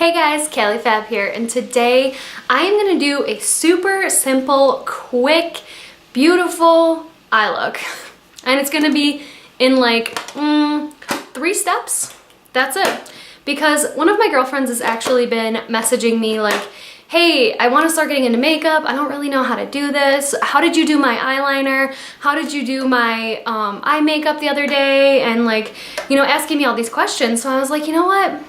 Hey guys, KaliFab here, and today I am going to do a super simple, quick, beautiful eye look. And it's going to be in like 3 steps. That's it. Because one of my girlfriends has actually been messaging me like, hey, I want to start getting into makeup. I don't really know how to do this. How did you do my eyeliner? How did you do my eye makeup the other day? And like, you know, asking me all these questions. So I was like, you know what?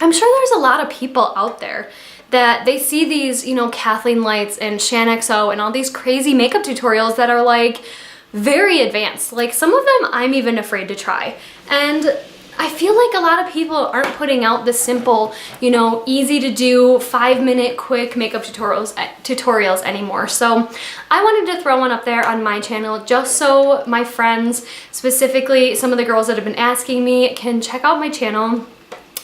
I'm sure there's a lot of people out there that they see these, you know, Kathleen Lights and ShanXO and all these crazy makeup tutorials that are like very advanced. Like some of them I'm even afraid to try. And I feel like a lot of people aren't putting out the simple, you know, easy to do 5-minute quick makeup tutorials anymore. So I wanted to throw one up there on my channel just so my friends, specifically some of the girls that have been asking me, can check out my channel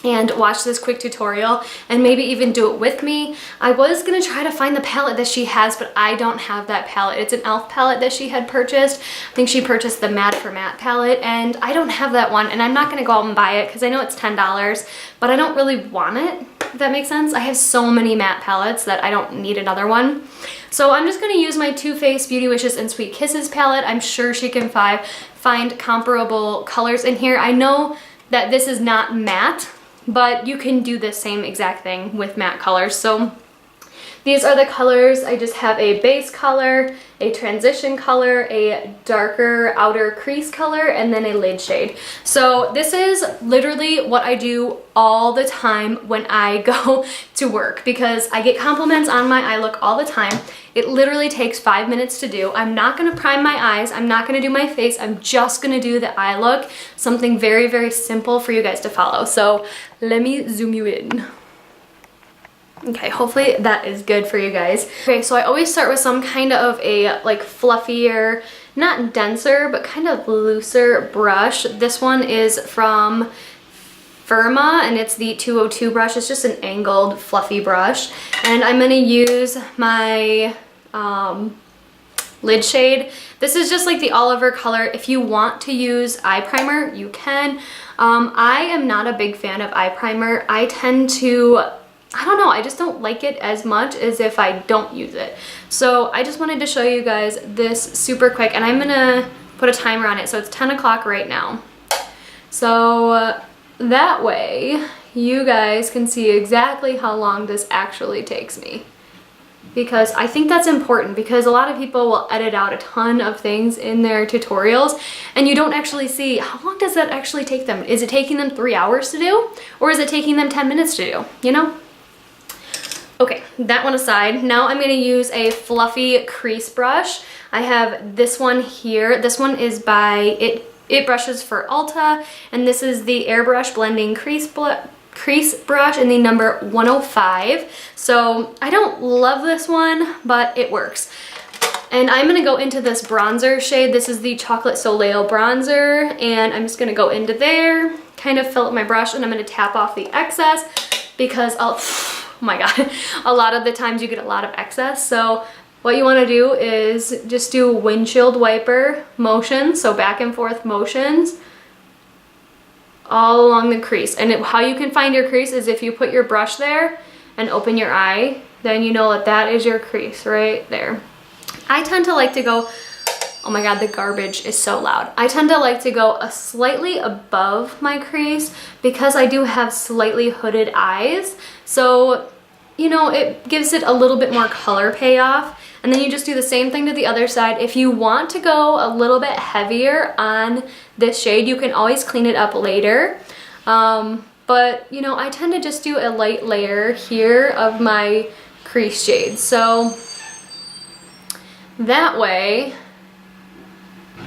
and watch this quick tutorial and maybe even do it with me. I was gonna try to find the palette that she has, but I don't have that palette. It's an e.l.f. palette that she had purchased. I think she purchased the Matte for Matte palette, and I don't have that one, and I'm not gonna go out and buy it because I know it's $10, but I don't really want it, if that makes sense. I have so many matte palettes that I don't need another one. So I'm just gonna use my Too Faced Beauty Wishes and Sweet Kisses palette. I'm sure she can find comparable colors in here. I know that this is not matte, but you can do the same exact thing with matte colors. So these are the colors. I just have a base color, a transition color, a darker outer crease color, and then a lid shade. So this is literally what I do all the time when I go to work because I get compliments on my eye look all the time. It literally takes 5 minutes to do. I'm not gonna prime my eyes. I'm not gonna do my face. I'm just gonna do the eye look. Something very, very simple for you guys to follow. So let me zoom you in. Okay, hopefully that is good for you guys. Okay, so I always start with some kind of a like fluffier, not denser, but kind of looser brush. This one is from Firma and it's the 202 brush. It's just an angled fluffy brush. And I'm gonna use my lid shade. This is just like the Oliver color. If you want to use eye primer, you can. I am not a big fan of eye primer. I tend to, I don't know, I just don't like it as much as if I don't use it. So I just wanted to show you guys this super quick, and I'm gonna put a timer on it. So it's 10 o'clock right now. So that way you guys can see exactly how long this actually takes me. Because I think that's important, because a lot of people will edit out a ton of things in their tutorials and you don't actually see how long does that actually take them. Is it taking them 3 hours to do, or is it taking them 10 minutes to do, you know? Okay, that one aside, now I'm gonna use a fluffy crease brush. I have this one here. This one is by It Brushes for Ulta, and this is the Airbrush Blending Crease brush in the number 105. So I don't love this one, but it works. And I'm gonna go into this bronzer shade. This is the Chocolate Soleil bronzer, and I'm just gonna go into there, kind of fill up my brush, and I'm gonna tap off the excess because oh my god, a lot of the times you get a lot of excess. So what you want to do is just do windshield wiper motions, so back and forth motions all along the crease. And how you can find your crease is if you put your brush there and open your eye, then you know that that is your crease right there. I tend to like to go, oh my god, the garbage is so loud. I tend to like to go slightly above my crease because I do have slightly hooded eyes. So, you know, it gives it a little bit more color payoff. And then you just do the same thing to the other side. If you want to go a little bit heavier on this shade, you can always clean it up later. But, you know, I tend to just do a light layer here of my crease shade. So that way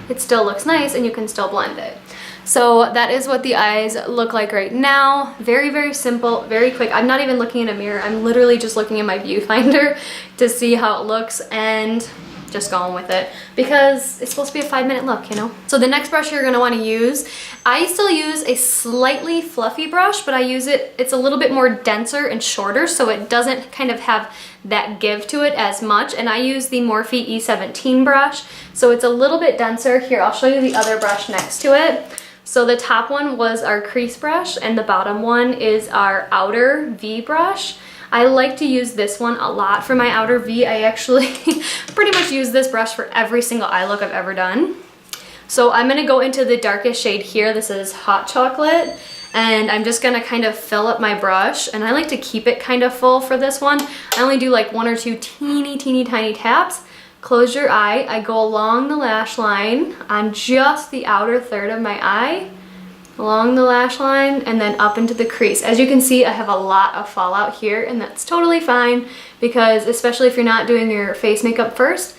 it still looks nice and you can still blend it. So that is what the eyes look like right now. Very, very simple, very quick. I'm not even looking in a mirror. I'm literally just looking in my viewfinder to see how it looks and just going with it because it's supposed to be a 5-minute look, you know? So the next brush you're gonna wanna use, I still use a slightly fluffy brush, but I use it's a little bit more denser and shorter, so it doesn't kind of have that give to it as much. And I use the Morphe E17 brush, so it's a little bit denser. Here, I'll show you the other brush next to it. So the top one was our crease brush and the bottom one is our outer V brush. I like to use this one a lot for my outer V. I actually pretty much use this brush for every single eye look I've ever done. So I'm gonna go into the darkest shade here. This is Hot Chocolate. And I'm just gonna kind of fill up my brush, and I like to keep it kind of full for this one. I only do like 1 or 2 teeny tiny taps. Close your eye. I go along the lash line on just the outer third of my eye, along the lash line, and then up into the crease. As you can see, I have a lot of fallout here, and that's totally fine because especially if you're not doing your face makeup first,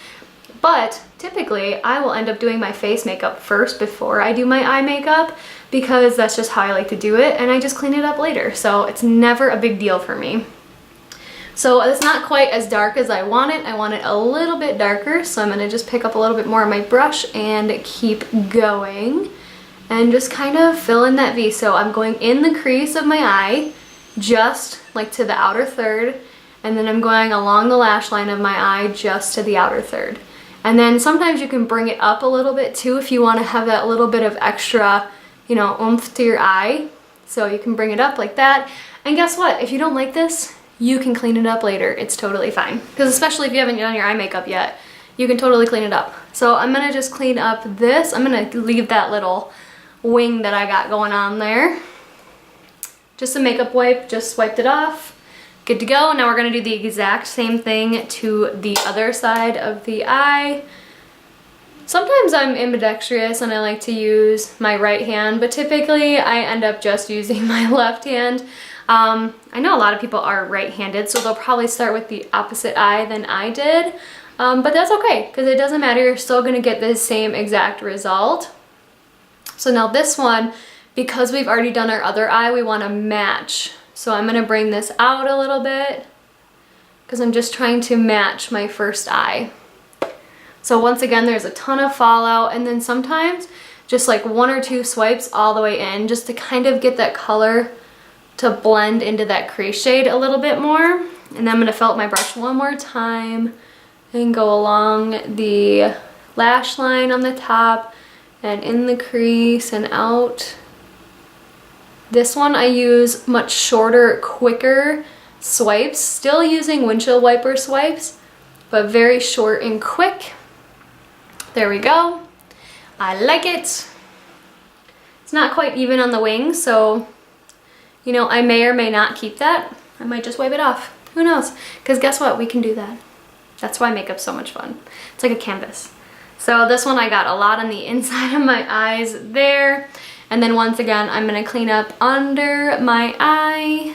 but typically I will end up doing my face makeup first before I do my eye makeup because that's just how I like to do it, and I just clean it up later. So it's never a big deal for me. So it's not quite as dark as I want it. I want it a little bit darker, so I'm gonna just pick up a little bit more of my brush and keep going and just kind of fill in that V. So I'm going in the crease of my eye, just like to the outer third, and then I'm going along the lash line of my eye just to the outer third. And then sometimes you can bring it up a little bit too if you want to have that little bit of extra, you know, oomph to your eye. So you can bring it up like that. And guess what? If you don't like this, you can clean it up later. It's totally fine. Because especially if you haven't done your eye makeup yet, you can totally clean it up. So I'm going to just clean up this. I'm going to leave that little wing that I got going on there. Just a makeup wipe, just wiped it off. Good to go. Now we're going to do the exact same thing to the other side of the eye. Sometimes I'm ambidextrous and I like to use my right hand, but typically I end up just using my left hand. I know a lot of people are right-handed, so they'll probably start with the opposite eye than I did, but that's okay because it doesn't matter. You're still going to get the same exact result. So now this one, because we've already done our other eye, we want to match. So I'm going to bring this out a little bit because I'm just trying to match my first eye. So once again, there's a ton of fallout, and then sometimes just like 1 or 2 swipes all the way in just to kind of get that color to blend into that crease shade a little bit more. And then I'm going to fill up my brush one more time and go along the lash line on the top and in the crease and out. This one I use much shorter, quicker swipes, still using windshield wiper swipes, but very short and quick. There we go. I like it. It's not quite even on the wings, so you know, I may or may not keep that. I might just wipe it off. Who knows? Because guess what? We can do that. That's why makeup's so much fun. It's like a canvas. So this one I got a lot on the inside of my eyes there. And then once again, I'm going to clean up under my eye.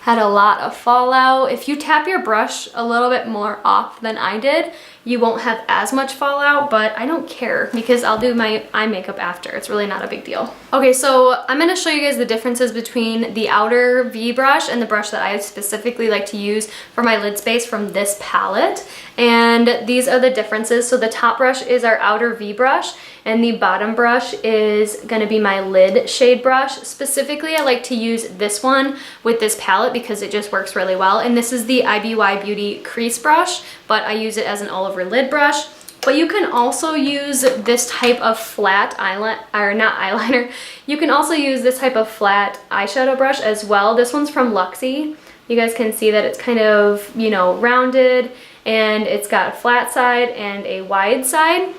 Had a lot of fallout. If you tap your brush a little bit more off than I did, you won't have as much fallout, but I don't care because I'll do my eye makeup after. It's really not a big deal. Okay, so I'm going to show you guys the differences between the outer V brush and the brush that I specifically like to use for my lid space from this palette. And these are the differences. So the top brush is our outer V brush, and the bottom brush is going to be my lid shade brush. Specifically, I like to use this one with this palette because it just works really well. And this is the IBY Beauty crease brush, but I use it as an all over lid brush. But you can also use this type of flat eyeliner, or not eyeliner, you can also use this type of flat eyeshadow brush as well. This one's from Luxie. You guys can see that it's kind of, you know, rounded, and it's got a flat side and a wide side.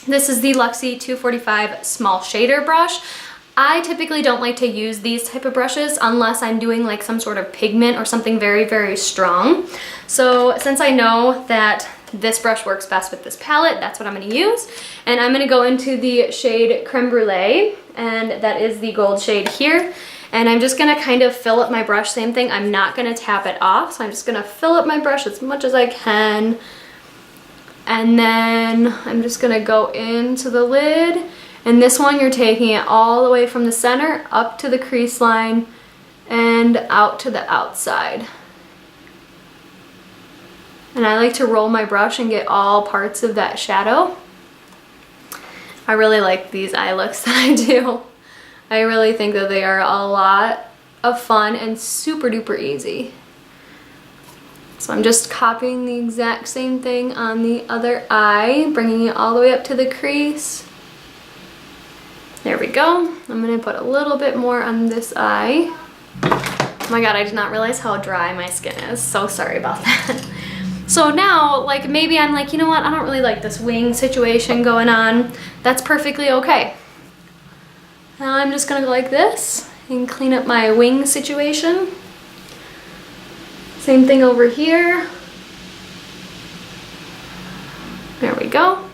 This is the Luxie 245 small shader brush. I typically don't like to use these type of brushes unless I'm doing like some sort of pigment or something very, very strong. So since I know that this brush works best with this palette, that's what I'm going to use. And I'm going to go into the shade Creme Brulee, and that is the gold shade here. And I'm just going to kind of fill up my brush, same thing. I'm not going to tap it off, so I'm just going to fill up my brush as much as I can. And then I'm just going to go into the lid. And this one, you're taking it all the way from the center up to the crease line and out to the outside. And I like to roll my brush and get all parts of that shadow. I really like these eye looks that I do. I really think that they are a lot of fun and super duper easy. So I'm just copying the exact same thing on the other eye, bringing it all the way up to the crease. There we go. I'm gonna put a little bit more on this eye. Oh my god, I did not realize how dry my skin is. So sorry about that. So now, like, maybe I'm like, you know what? I don't really like this wing situation going on. That's perfectly okay. Now I'm just gonna go like this and clean up my wing situation. Same thing over here. There we go.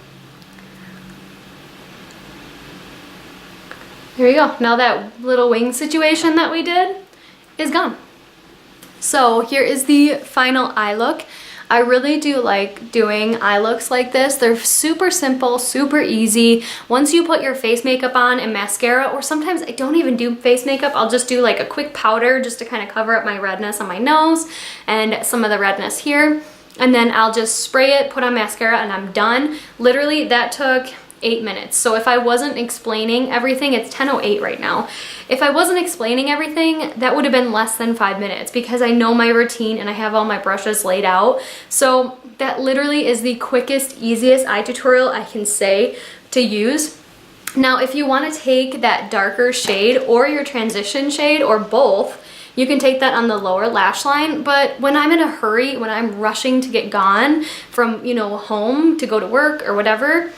There we go. Now that little wing situation that we did is gone. So here is the final eye look. I really do like doing eye looks like this. They're super simple, super easy. Once you put your face makeup on and mascara, or sometimes I don't even do face makeup, I'll just do like a quick powder just to kind of cover up my redness on my nose and some of the redness here. And then I'll just spray it, put on mascara, and I'm done. Literally, that took 8 minutes. So if I wasn't explaining everything, it's 10:08 right now. If I wasn't explaining everything, that would have been less than 5 minutes because I know my routine and I have all my brushes laid out. So that literally is the quickest, easiest eye tutorial I can say to use. Now, if you want to take that darker shade or your transition shade or both, you can take that on the lower lash line, but when I'm in a hurry, when I'm rushing to get gone from, you know, home to go to work or whatever,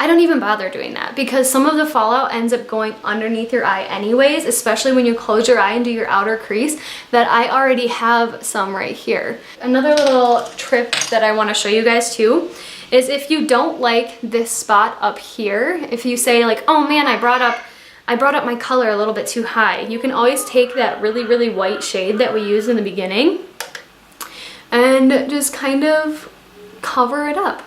I don't even bother doing that because some of the fallout ends up going underneath your eye anyways, especially when you close your eye and do your outer crease, that I already have some right here. Another little trick that I want to show you guys too is if you don't like this spot up here, if you say like, oh man, I brought up my color a little bit too high, you can always take that really, really white shade that we used in the beginning and just kind of cover it up.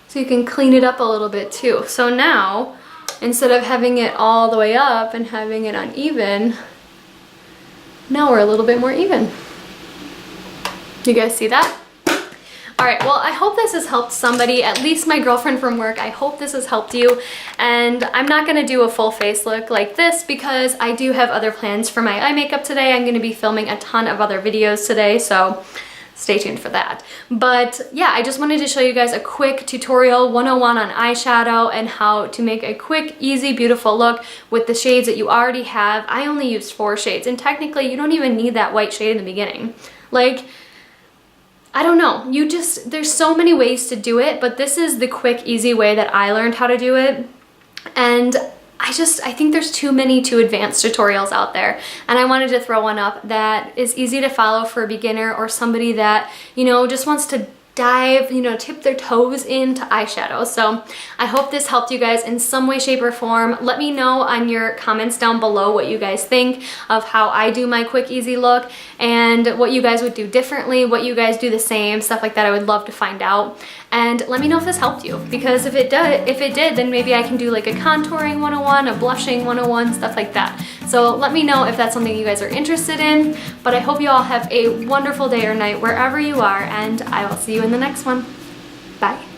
So you can clean it up a little bit too. So now, instead of having it all the way up and having it uneven, now we're a little bit more even. You guys see that? All right, well, I hope this has helped somebody, at least my girlfriend from work. I hope this has helped you. And I'm not gonna do a full face look like this because I do have other plans for my eye makeup today. I'm gonna be filming a ton of other videos today, so stay tuned for that. But yeah, I just wanted to show you guys a quick tutorial 101 on eyeshadow and how to make a quick, easy, beautiful look with the shades that you already have. I only used 4 shades, and technically you don't even need that white shade in the beginning. Like, I don't know, there's so many ways to do it, but this is the quick, easy way that I learned how to do it. And I think there's too advanced tutorials out there, and I wanted to throw one up that is easy to follow for a beginner or somebody that, you know, just wants to dive, you know, tip their toes into eyeshadow. So I hope this helped you guys in some way, shape, or form. Let me know on your comments down below what you guys think of how I do my quick, easy look and what you guys would do differently, what you guys do the same, stuff like that. I would love to find out. And let me know if this helped you, because if it did, then maybe I can do like a contouring 101, a blushing 101, stuff like that. So let me know if that's something you guys are interested in. But I hope you all have a wonderful day or night wherever you are, and I will see you in the next one. Bye.